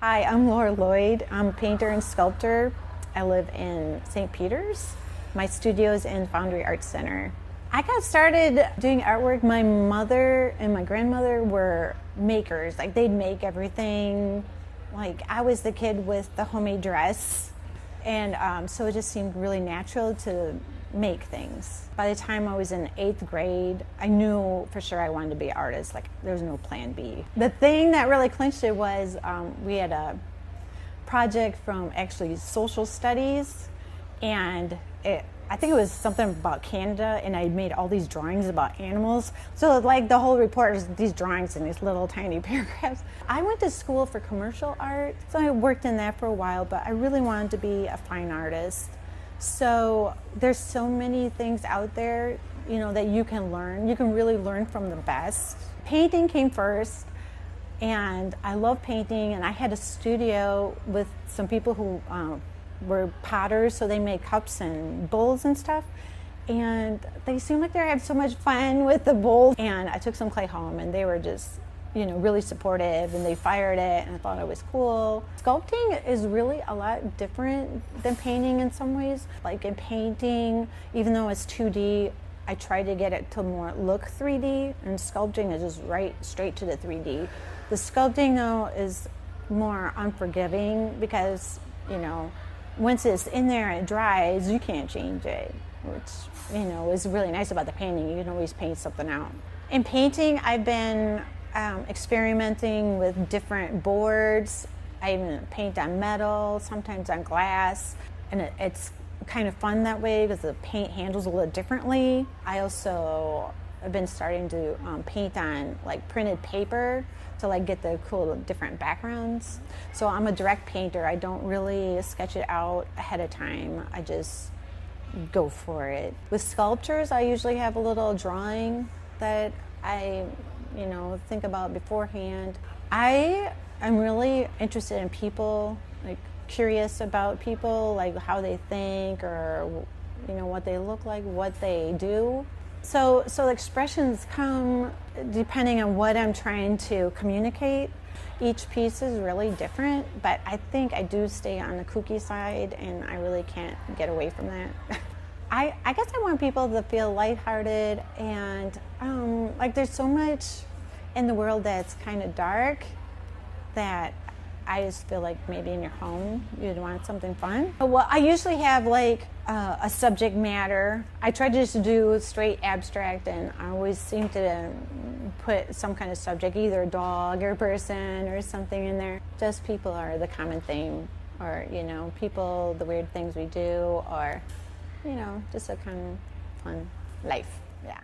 Hi, I'm Laura Lloyd. I'm a painter and sculptor. I live in St. Peter's. My studio is in Foundry Arts Center. I got started doing artwork. My mother and my grandmother were makers. Like, they'd make everything. Like, I was the kid with the homemade dress. And so it just seemed really natural to make things. By the time I was in 8th grade, I knew for sure I wanted to be an artist. Like, there was no plan B. The thing that really clinched it was we had a project from actually social studies, and I think it was something about Canada, and I made all these drawings about animals. So like the whole report is these drawings in these little tiny paragraphs. I went to school for commercial art, so I worked in that for a while, but I really wanted to be a fine artist. So there's so many things out there, you know, that you can learn. You can really learn from the best. Painting came first, and I love painting, and I had a studio with some people who were potters, so they made cups and bowls and stuff, and they seemed like they had so much fun with the bowls. And I took some clay home, and they were just, you know, really supportive, and they fired it, and I thought it was cool. Sculpting is really a lot different than painting in some ways. Like in painting, even though it's 2D, I try to get it to more look 3D, and sculpting is just right straight to the 3D. The sculpting, though, is more unforgiving because, you know, once it's in there and it dries, you can't change it, which, you know, is really nice about the painting. You can always paint something out. In painting, I've been experimenting with different boards. I even paint on metal, sometimes on glass, and it's kind of fun that way because the paint handles a little differently. I also have been starting to paint on like printed paper to like get the cool different backgrounds. So I'm a direct painter. I don't really sketch it out ahead of time. I just go for it. With sculptures, I usually have a little drawing that I, you know, think about beforehand. I am really interested in people, like curious about people, like how they think, or, you know, what they look like, what they do. So expressions come depending on what I'm trying to communicate. Each piece is really different, but I think I do stay on the kooky side, and I really can't get away from that. I guess I want people to feel lighthearted, and like there's so much in the world that's kind of dark that I just feel like maybe in your home you'd want something fun. Well, I usually have like a subject matter. I try to just do straight abstract, and I always seem to put some kind of subject, either a dog or a person or something in there. Just people are the common theme, or, you know, people, the weird things we do, or, you know, just a kind of fun life. Yeah.